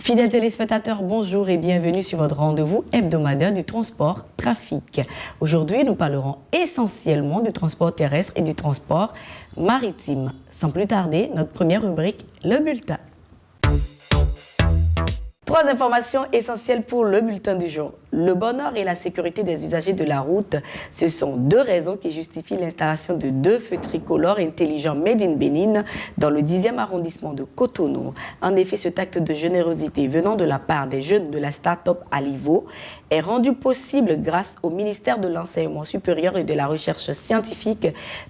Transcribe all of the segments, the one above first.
Fidèles téléspectateurs, bonjour et bienvenue sur votre rendez-vous hebdomadaire du transport trafic. Aujourd'hui, nous parlerons essentiellement du transport terrestre et du transport maritime. Sans plus tarder, notre première rubrique, le bulletin. Trois informations essentielles pour le bulletin du jour. Le bonheur et la sécurité des usagers de la route, ce sont deux raisons qui justifient l'installation de deux feux tricolores intelligents Made in Bénin dans le 10e arrondissement de Cotonou. En effet, cet acte de générosité venant de la part des jeunes de la start-up Alivo est rendu possible grâce au ministère de l'Enseignement supérieur et de la Recherche scientifique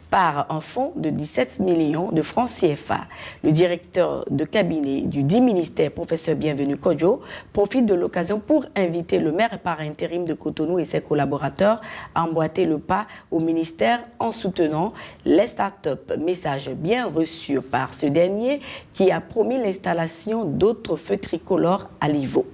par un fonds de 17 millions de francs CFA. Le directeur de cabinet du dit ministère, professeur Bienvenu Kodjo, profite de l'occasion pour inviter le maire par intérim de Cotonou et ses collaborateurs à emboîter le pas au ministère en soutenant les start-up. Message bien reçu par ce dernier qui a promis l'installation d'autres feux tricolores à Livo.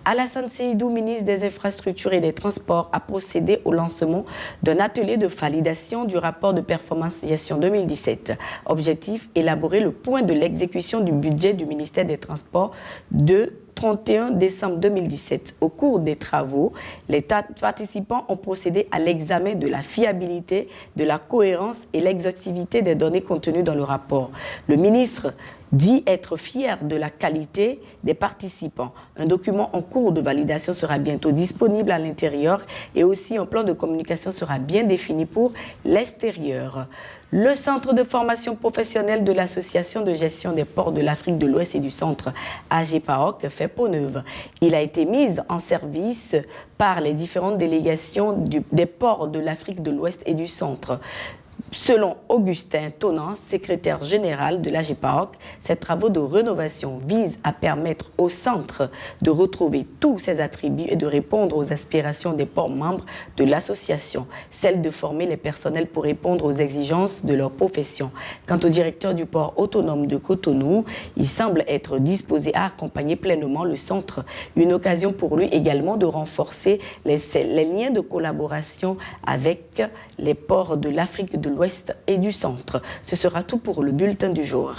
Alassane Seydou, ministre des Infrastructures et des Transports, a procédé au lancement d'un atelier de validation du rapport de performance gestion 2017. Objectif, élaborer le point de l'exécution du budget du ministère des Transports de 31 décembre 2017. Au cours des travaux, les participants ont procédé à l'examen de la fiabilité, de la cohérence et l'exhaustivité des données contenues dans le rapport. Le ministre dit être fier de la qualité des participants. Un document en cours de validation sera bientôt disponible à l'intérieur et aussi un plan de communication sera bien défini pour l'extérieur. Le centre de formation professionnelle de l'Association de gestion des ports de l'Afrique de l'Ouest et du Centre, AGPAOC, fait peau neuve. Il a été mis en service par les différentes délégations des ports de l'Afrique de l'Ouest et du Centre. Selon Augustin Tonant, secrétaire général de l'AGPAOC, ces travaux de rénovation visent à permettre au centre de retrouver tous ses attributs et de répondre aux aspirations des ports membres de l'association, celle de former les personnels pour répondre aux exigences de leur profession. Quant au directeur du port autonome de Cotonou, il semble être disposé à accompagner pleinement le centre. Une occasion pour lui également de renforcer les liens de collaboration avec les ports de l'Afrique de l'Ouest et du Centre. Ce sera tout pour le bulletin du jour.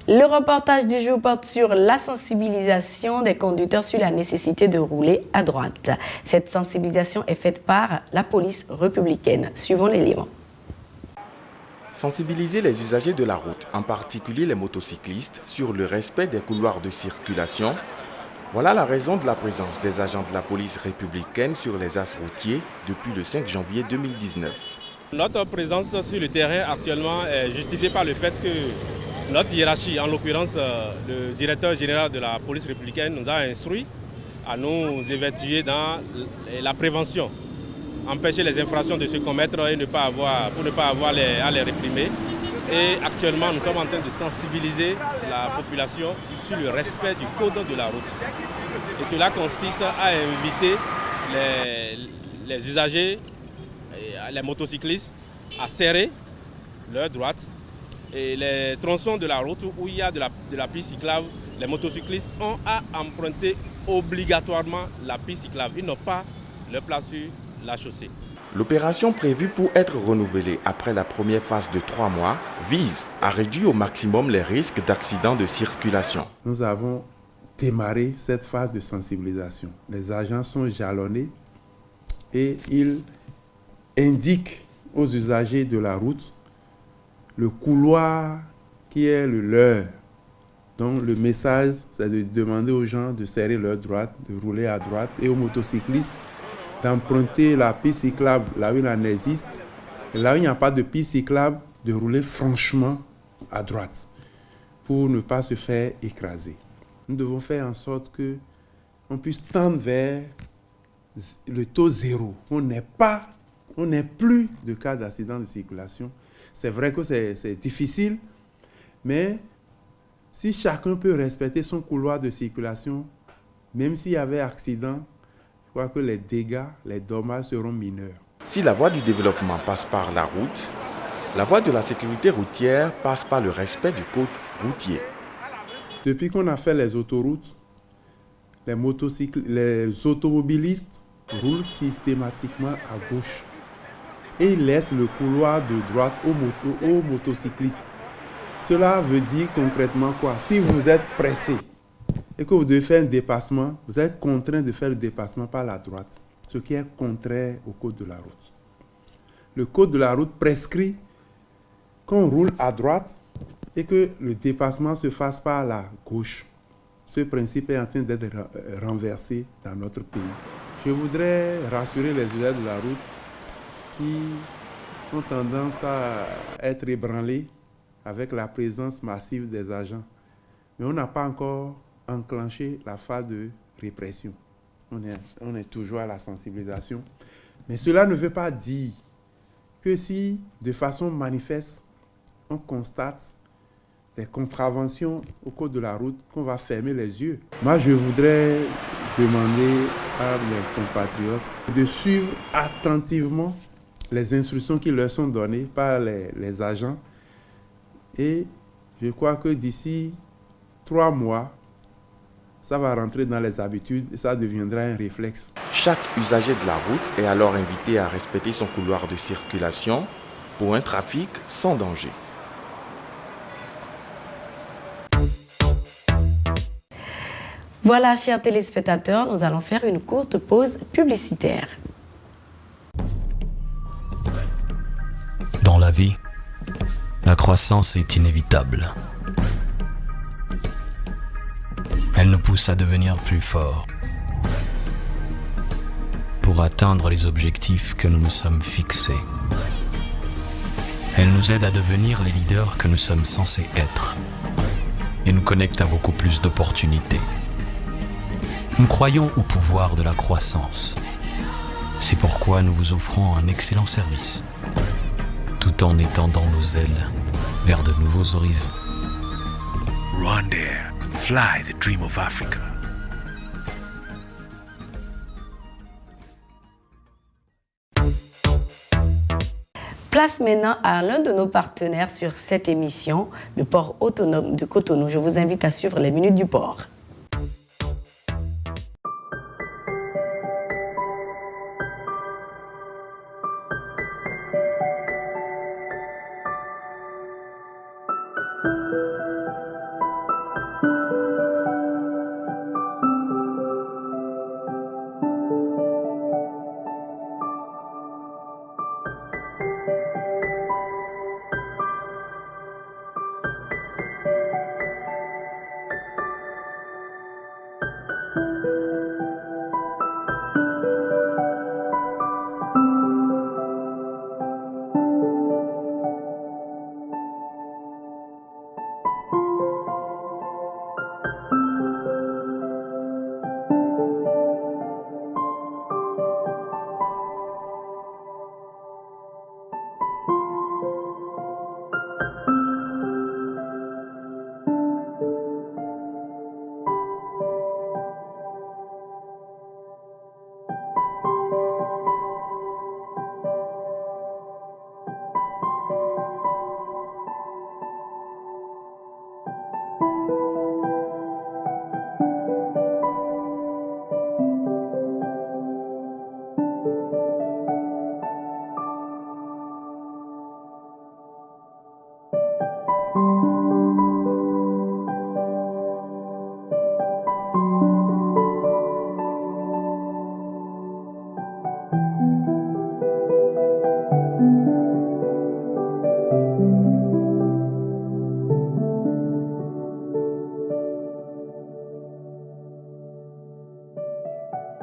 Le reportage du jour porte sur la sensibilisation des conducteurs sur la nécessité de rouler à droite. Cette sensibilisation est faite par la police républicaine. Suivons l'élément. Sensibiliser les usagers de la route, en particulier les motocyclistes, sur le respect des couloirs de circulation. Voilà la raison de la présence des agents de la police républicaine sur les axes routiers depuis le 5 janvier 2019. Notre présence sur le terrain actuellement est justifiée par le fait que notre hiérarchie, en l'occurrence le directeur général de la police républicaine, nous a instruit à nous évertuer dans la prévention, empêcher les infractions de se commettre et pour ne pas avoir à les réprimer. Et actuellement, nous sommes en train de sensibiliser la population sur le respect du code de la route. Et cela consiste à inviter les usagers, les motocyclistes, à serrer leur droite. Et les tronçons de la route où il y a de la piste cyclable, les motocyclistes ont à emprunter obligatoirement la piste cyclable. Ils n'ont pas leur place sur la chaussée. L'opération prévue pour être renouvelée après la première phase de 3 mois vise à réduire au maximum les risques d'accidents de circulation. Nous avons démarré cette phase de sensibilisation. Les agents sont jalonnés et ils indiquent aux usagers de la route le couloir qui est le leur. Donc le message, c'est de demander aux gens de serrer leur droite, de rouler à droite et aux motocyclistes d'emprunter la piste cyclable là où il en existe, et là où il n'y a pas de piste cyclable, de rouler franchement à droite pour ne pas se faire écraser. Nous devons faire en sorte qu'on puisse tendre vers le taux zéro, on n'ait plus de cas d'accident de circulation. C'est vrai que c'est difficile, mais si chacun peut respecter son couloir de circulation, même s'il y avait accident, je crois que les dégâts, les dommages seront mineurs. Si la voie du développement passe par la route, la voie de la sécurité routière passe par le respect du code routier. Depuis qu'on a fait les autoroutes, les automobilistes roulent systématiquement à gauche et ils laissent le couloir de droite aux motocyclistes. Cela veut dire concrètement quoi? Si vous êtes pressé et que vous devez faire un dépassement, vous êtes contraint de faire le dépassement par la droite, ce qui est contraire au code de la route. Le code de la route prescrit qu'on roule à droite et que le dépassement se fasse par la gauche. Ce principe est en train d'être renversé dans notre pays. Je voudrais rassurer les usagers de la route qui ont tendance à être ébranlés avec la présence massive des agents. Mais on n'a pas encore enclenché la phase de répression. On est toujours à la sensibilisation. Mais cela ne veut pas dire que si, de façon manifeste, on constate des contraventions au code de la route, qu'on va fermer les yeux. Moi, je voudrais demander à mes compatriotes de suivre attentivement les instructions qui leur sont données par les agents. Et je crois que d'ici 3 mois, ça va rentrer dans les habitudes et ça deviendra un réflexe. Chaque usager de la route est alors invité à respecter son couloir de circulation pour un trafic sans danger. Voilà, chers téléspectateurs, nous allons faire une courte pause publicitaire. Dans la vie, la croissance est inévitable. Elle nous pousse à devenir plus forts pour atteindre les objectifs que nous nous sommes fixés. Elle nous aide à devenir les leaders que nous sommes censés être et nous connecte à beaucoup plus d'opportunités. Nous croyons au pouvoir de la croissance. C'est pourquoi nous vous offrons un excellent service, tout en étendant nos ailes vers de nouveaux horizons. Rwandair, fly the dream of Africa. Place maintenant à l'un de nos partenaires sur cette émission, le port autonome de Cotonou. Je vous invite à suivre les minutes du port.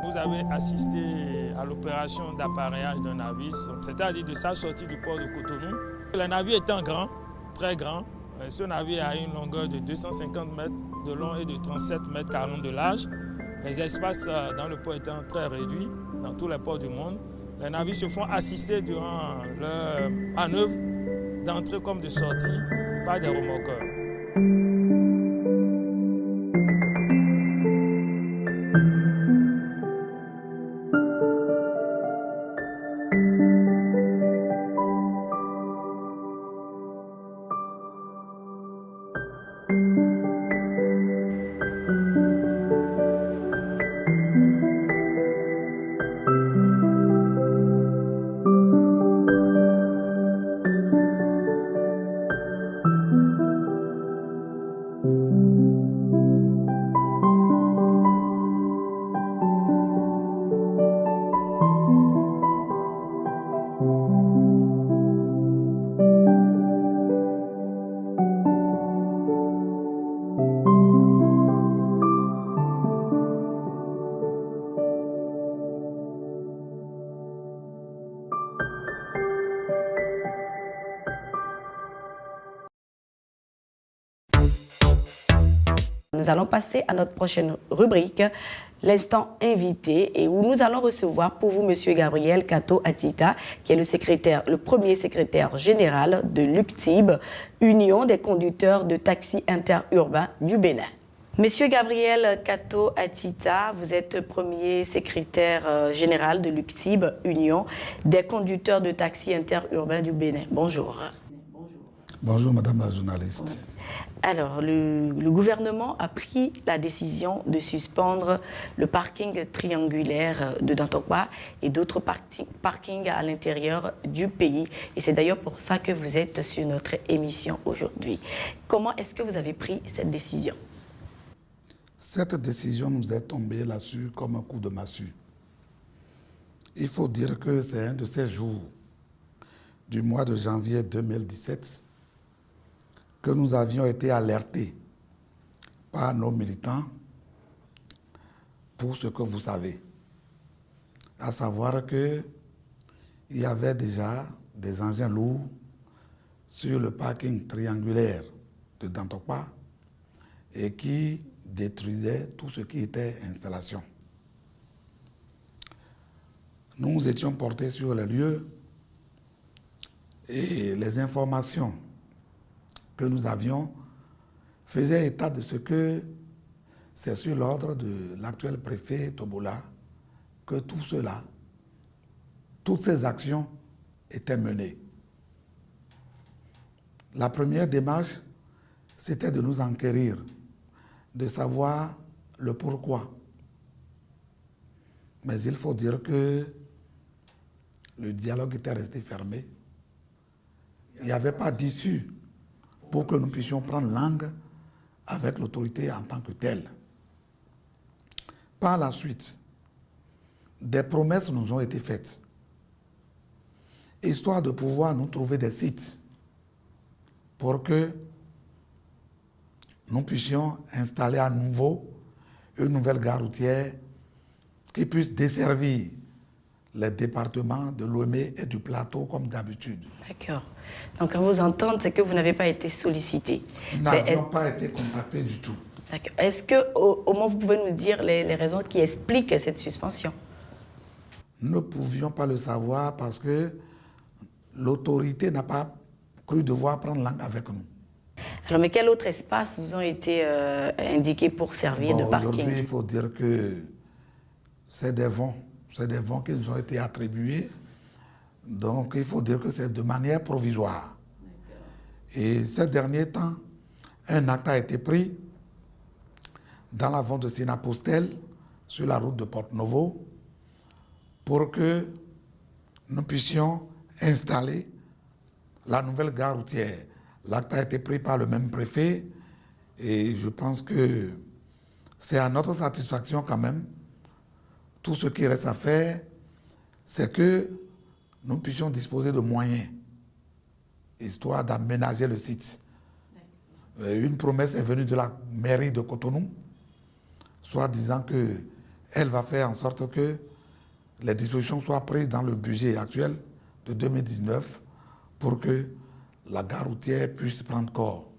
Vous avez assisté à l'opération d'appareillage d'un navire, c'est-à-dire de sa sortie du port de Cotonou. Le navire étant grand, très grand, ce navire a une longueur de 250 mètres de long et de 37 mètres 40 de large. Les espaces dans le port étant très réduits dans tous les ports du monde, les navires se font assister durant leur manœuvre d'entrée comme de sortie par des remorqueurs. nous allons passer à notre prochaine rubrique, l'instant invité, et où nous allons recevoir pour vous M. Gabriel Kato Atita, qui est le premier secrétaire général de l'UCTIB, Union des conducteurs de taxis interurbains du Bénin. Monsieur Gabriel Kato Atita, vous êtes premier secrétaire général de l'UCTIB, Union des conducteurs de taxis interurbains du Bénin. Bonjour. Bonjour, madame la journaliste. Alors, le gouvernement a pris la décision de suspendre le parking triangulaire de Dantokwa et d'autres parkings à l'intérieur du pays. Et c'est d'ailleurs pour ça que vous êtes sur notre émission aujourd'hui. Comment est-ce que vous avez pris cette décision? Cette décision nous est tombée là-dessus comme un coup de massue. Il faut dire que c'est un de ces jours du mois de janvier 2017 que nous avions été alertés par nos militants pour ce que vous savez. À savoir qu'il y avait déjà des engins lourds sur le parking triangulaire de Dantokwa et qui détruisaient tout ce qui était installation. Nous étions portés sur les lieux et les informations que nous avions faisaient état de ce que c'est sur l'ordre de l'actuel préfet Tobola que tout cela, toutes ces actions étaient menées. La première démarche, c'était de nous enquérir, de savoir le pourquoi. Mais il faut dire que le dialogue était resté fermé. Il n'y avait pas d'issue pour que nous puissions prendre langue avec l'autorité en tant que telle. Par la suite, des promesses nous ont été faites, histoire de pouvoir nous trouver des sites pour que nous puissions installer à nouveau une nouvelle gare routière qui puisse desservir les départements de Lomé et du Plateau comme d'habitude. D'accord. Donc, à vous entendre, c'est que vous n'avez pas été sollicité. Nous n'avions pas été contactés du tout. D'accord. Est-ce qu'au moins vous pouvez nous dire les raisons qui expliquent cette suspension? Nous ne pouvions pas le savoir parce que l'autorité n'a pas cru devoir prendre langue avec nous. Alors, mais quel autre espace vous ont été indiqués pour servir de parking? Aujourd'hui, il faut dire que c'est des vents qui nous ont été attribués. Donc, il faut dire que c'est de manière provisoire. Et ces derniers temps, un acte a été pris dans la vente de Sinapostel sur la route de Porte-Novo pour que nous puissions installer la nouvelle gare routière. L'acte a été pris par le même préfet et je pense que c'est à notre satisfaction quand même. Tout ce qui reste à faire, c'est que nous puissions disposer de moyens, histoire d'aménager le site. Une promesse est venue de la mairie de Cotonou, soit disant qu'elle va faire en sorte que les dispositions soient prises dans le budget actuel de 2019 pour que la gare routière puisse prendre corps.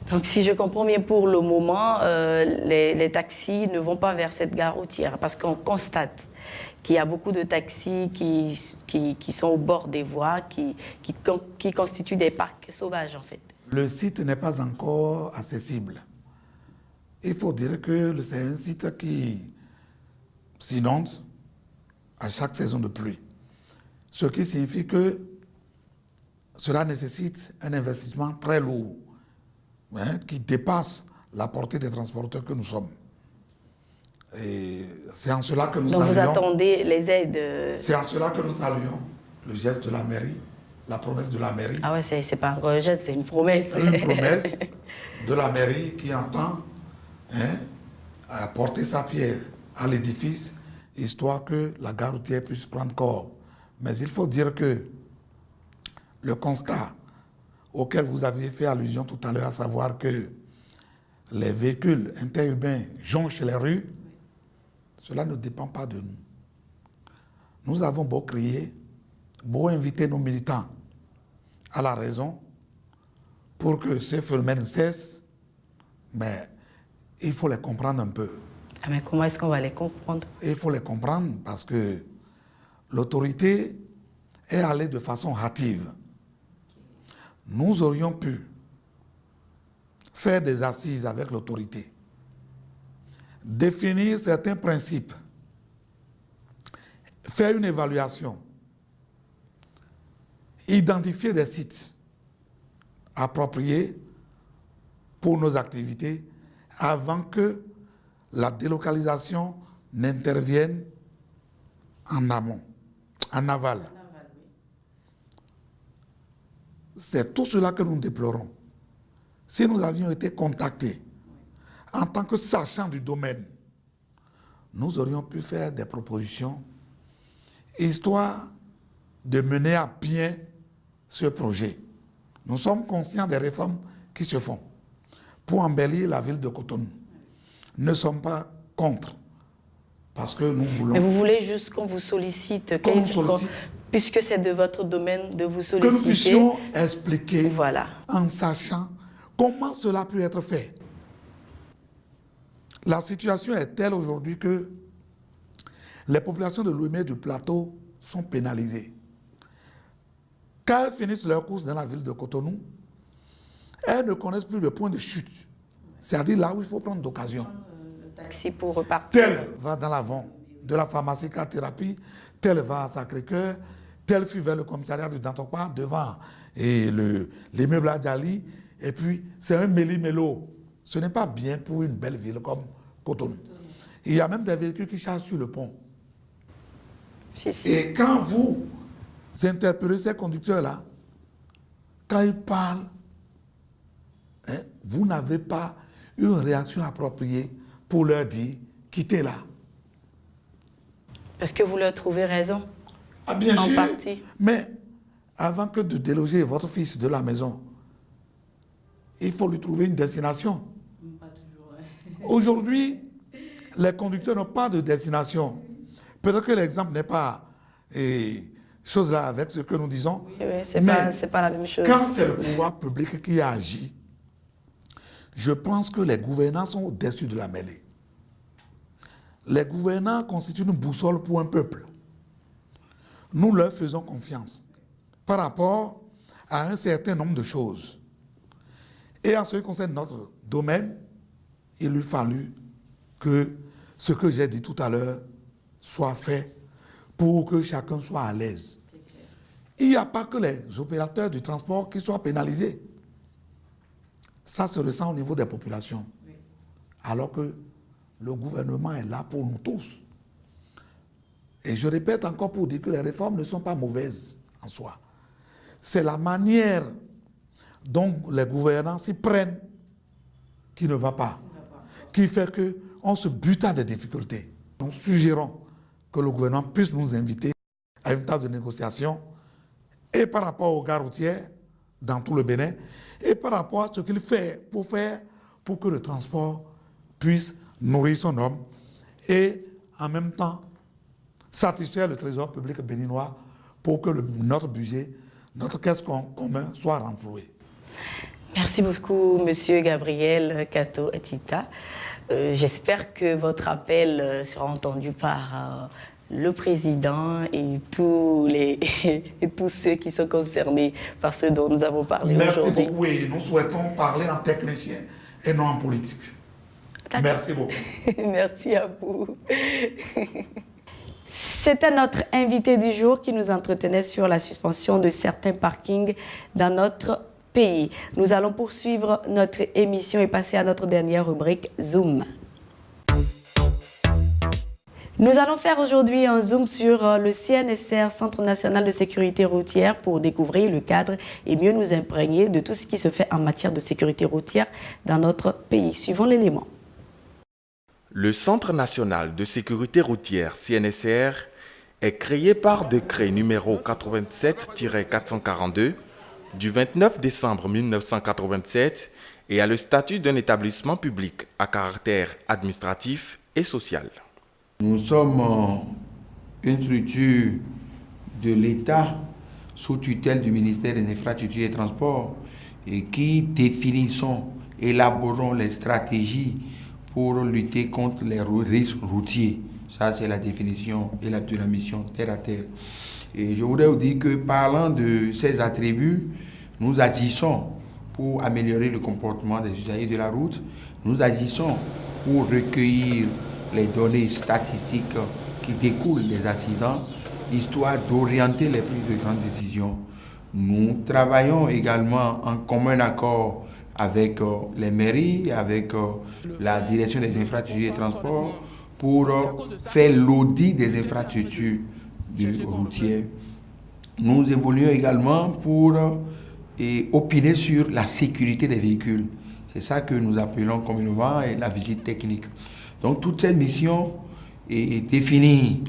Donc, si je comprends bien, pour le moment, les taxis ne vont pas vers cette gare routière parce qu'on constate qu'il y a beaucoup de taxis qui sont au bord des voies, qui constituent des parcs sauvages, en fait. Le site n'est pas encore accessible. Il faut dire que c'est un site qui s'inonde à chaque saison de pluie. Ce qui signifie que cela nécessite un investissement très lourd, qui dépasse la portée des transporteurs que nous sommes. Et c'est en cela que nous saluons. Donc vous attendez les aides. C'est en cela que nous saluons le geste de la mairie, la promesse de la mairie. Ah ouais, c'est pas un geste, c'est une promesse. Une promesse de la mairie qui entend apporter sa pierre à l'édifice, histoire que la gare routière puisse prendre corps. Mais il faut dire que le constat auquel vous aviez fait allusion tout à l'heure, à savoir que les véhicules interurbains jonchent les rues, cela ne dépend pas de nous. Nous avons beau crier, beau inviter nos militants à la raison pour que ce phénomène cesse, mais il faut les comprendre un peu. Ah, mais comment est-ce qu'on va les comprendre? Il faut les comprendre parce que l'autorité est allée de façon hâtive. Nous aurions pu faire des assises avec l'autorité, définir certains principes, faire une évaluation, identifier des sites appropriés pour nos activités avant que la délocalisation n'intervienne en amont, en aval. C'est tout cela que nous déplorons. Si nous avions été contactés en tant que sachants du domaine, nous aurions pu faire des propositions histoire de mener à bien ce projet. Nous sommes conscients des réformes qui se font pour embellir la ville de Cotonou. Nous ne sommes pas contre, parce que nous voulons... Mais vous voulez juste qu'on vous sollicite, qu'on nous sollicite, puisque c'est de votre domaine de vous solliciter. Que nous puissions expliquer, voilà, en sachant comment cela peut être fait. La situation est telle aujourd'hui que les populations de Lomé du plateau sont pénalisées. Quand elles finissent leur course dans la ville de Cotonou, elles ne connaissent plus le point de chute, c'est-à-dire là où il faut prendre d'occasion. Le taxi pour repartir. Tel va dans l'avant de la pharmacie Car-Thérapie, tel va à Sacré-Cœur, tel fut vers le commissariat de Dantokpa, devant l'immeuble Adjali, et puis c'est un méli-mélo. Ce n'est pas bien pour une belle ville comme Cotonou. Il y a même des véhicules qui chargent sur le pont. Et quand vous interpellez ces conducteurs-là, quand ils parlent, vous n'avez pas une réaction appropriée pour leur dire « quittez là ». Parce que vous leur trouvez raison. Ah, bien sûr. En partie. Mais avant que de déloger votre fils de la maison, il faut lui trouver une destination. Pas toujours. Aujourd'hui, les conducteurs n'ont pas de destination. Peut-être que l'exemple n'est pas chose là avec ce que nous disons. Oui, c'est pas la même chose. Quand c'est le pouvoir public qui agit, je pense que les gouvernants sont au-dessus de la mêlée. Les gouvernants constituent une boussole pour un peuple. Nous leur faisons confiance par rapport à un certain nombre de choses. Et en ce qui concerne notre domaine, il lui fallut que ce que j'ai dit tout à l'heure soit fait pour que chacun soit à l'aise. Il n'y a pas que les opérateurs du transport qui soient pénalisés. Ça se ressent au niveau des populations. Oui. Alors que le gouvernement est là pour nous tous. Et je répète encore pour dire que les réformes ne sont pas mauvaises en soi. C'est la manière dont les gouvernants s'y prennent qui ne va pas. Qui fait qu'on se bute à des difficultés. Nous suggérons que le gouvernement puisse nous inviter à une table de négociation et par rapport aux gares routières dans tout le Bénin et par rapport à ce qu'il fait pour que le transport puisse nourrir son homme et en même temps satisfaire le trésor public béninois pour que notre budget, notre caisse commun soit renfloué. Merci beaucoup, Monsieur Gabriel Kato Etita. J'espère que votre appel sera entendu par le président et tous ceux qui sont concernés par ce dont nous avons parlé aujourd'hui. Merci beaucoup et nous souhaitons parler en technicien et non en politique. Merci beaucoup. Merci à vous. C'était notre invité du jour qui nous entretenait sur la suspension de certains parkings dans notre pays. Nous allons poursuivre notre émission et passer à notre dernière rubrique Zoom. Nous allons faire aujourd'hui un zoom sur le CNSR, Centre national de sécurité routière, pour découvrir le cadre et mieux nous imprégner de tout ce qui se fait en matière de sécurité routière dans notre pays. Suivons l'élément. Le Centre national de sécurité routière, CNSR, est créé par décret numéro 87-442 du 29 décembre 1987 et a le statut d'un établissement public à caractère administratif et social. Nous sommes une structure de l'État sous tutelle du ministère des Infrastructures et Transports et qui définissons, élaborons les stratégies pour lutter contre les risques routiers. Ça, c'est la définition de la mission terre à terre. Et je voudrais vous dire que parlant de ces attributs, nous agissons pour améliorer le comportement des usagers de la route. Nous agissons pour recueillir les données statistiques qui découlent des accidents, histoire d'orienter les prises de grandes décisions. Nous travaillons également en commun accord avec les mairies, avec la direction des infrastructures et des transports, pour faire l'audit des infrastructures routières. Nous évoluons également pour opiner sur la sécurité des véhicules. C'est ça que nous appelons communément la visite technique. Donc toute cette mission est définie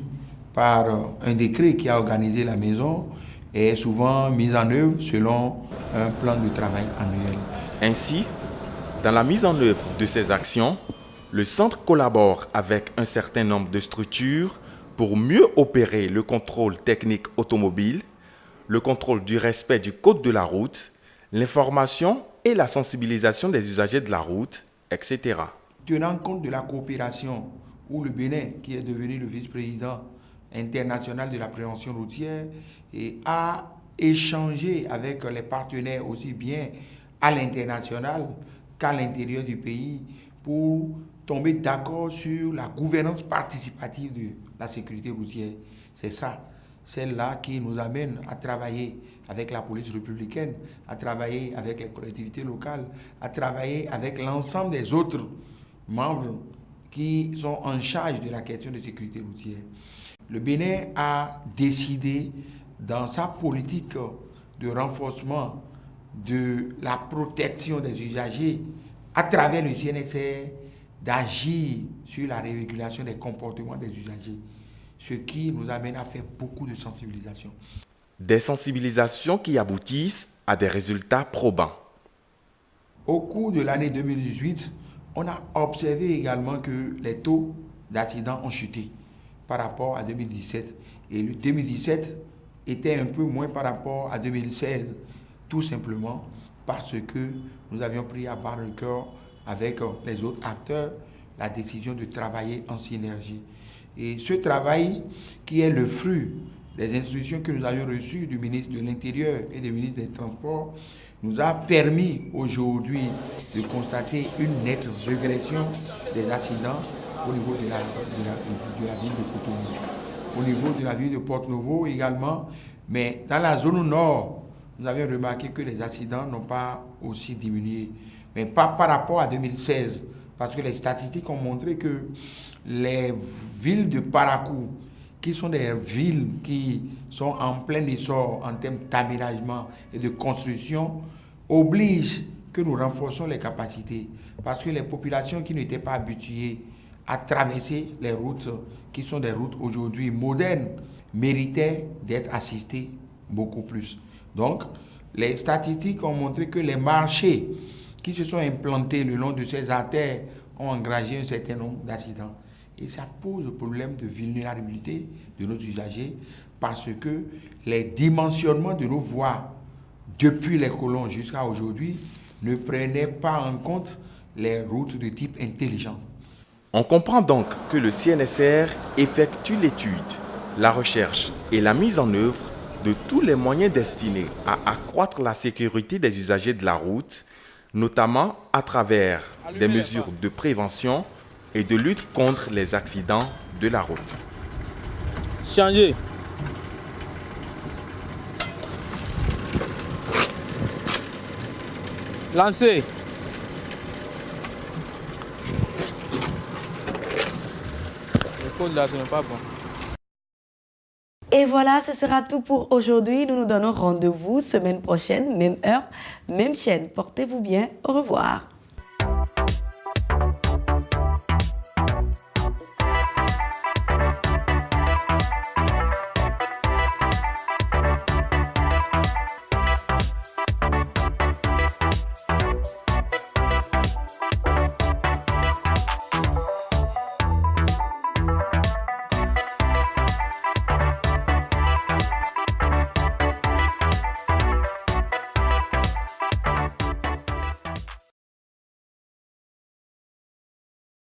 par un décret qui a organisé la maison et est souvent mise en œuvre selon un plan de travail annuel. Ainsi, dans la mise en œuvre de ces actions, le centre collabore avec un certain nombre de structures pour mieux opérer le contrôle technique automobile, le contrôle du respect du code de la route, l'information et la sensibilisation des usagers de la route, etc. Tenant compte de la coopération où le Bénin, qui est devenu le vice-président international de la prévention routière, a échangé avec les partenaires aussi bien à l'international qu'à l'intérieur du pays pour tomber d'accord sur la gouvernance participative de la sécurité routière. C'est ça, celle-là qui nous amène à travailler avec la police républicaine, à travailler avec les collectivités locales, à travailler avec l'ensemble des autres membres qui sont en charge de la question de sécurité routière. Le Bénin a décidé dans sa politique de renforcement de la protection des usagers à travers le CNSR d'agir sur la régulation des comportements des usagers, ce qui nous amène à faire beaucoup de sensibilisation. Des sensibilisations qui aboutissent à des résultats probants. Au cours de l'année 2018, on a observé également que les taux d'accidents ont chuté par rapport à 2017. Et le 2017 était un peu moins par rapport à 2016, tout simplement parce que nous avions pris à bas le cœur avec les autres acteurs la décision de travailler en synergie. Et ce travail, qui est le fruit des instructions que nous avions reçues du ministre de l'Intérieur et du ministre des Transports, nous a permis aujourd'hui de constater une nette régression des accidents au niveau de la ville de Cotonou, au niveau de la ville de Porto-Novo également, mais dans la zone nord, nous avions remarqué que les accidents n'ont pas aussi diminué, mais pas par rapport à 2016, parce que les statistiques ont montré que les villes de Parakou, qui sont des villes qui sont en plein essor en termes d'aménagement et de construction, obligent que nous renforcions les capacités, parce que les populations qui n'étaient pas habituées à traverser les routes, qui sont des routes aujourd'hui modernes, méritaient d'être assistées beaucoup plus. Donc, les statistiques ont montré que les marchés qui se sont implantés le long de ces artères ont engagé un certain nombre d'accidents. Et ça pose le problème de vulnérabilité de nos usagers parce que les dimensionnements de nos voies depuis les colons jusqu'à aujourd'hui ne prenaient pas en compte les routes de type intelligent. On comprend donc que le CNSR effectue l'étude, la recherche et la mise en œuvre de tous les moyens destinés à accroître la sécurité des usagers de la route, notamment à travers des mesures de prévention et de lutte contre les accidents de la route. Changer. Lancer. Le code là, ce n'est pas bon. Et voilà, ce sera tout pour aujourd'hui. Nous nous donnons rendez-vous semaine prochaine, même heure, même chaîne. Portez-vous bien. Au revoir.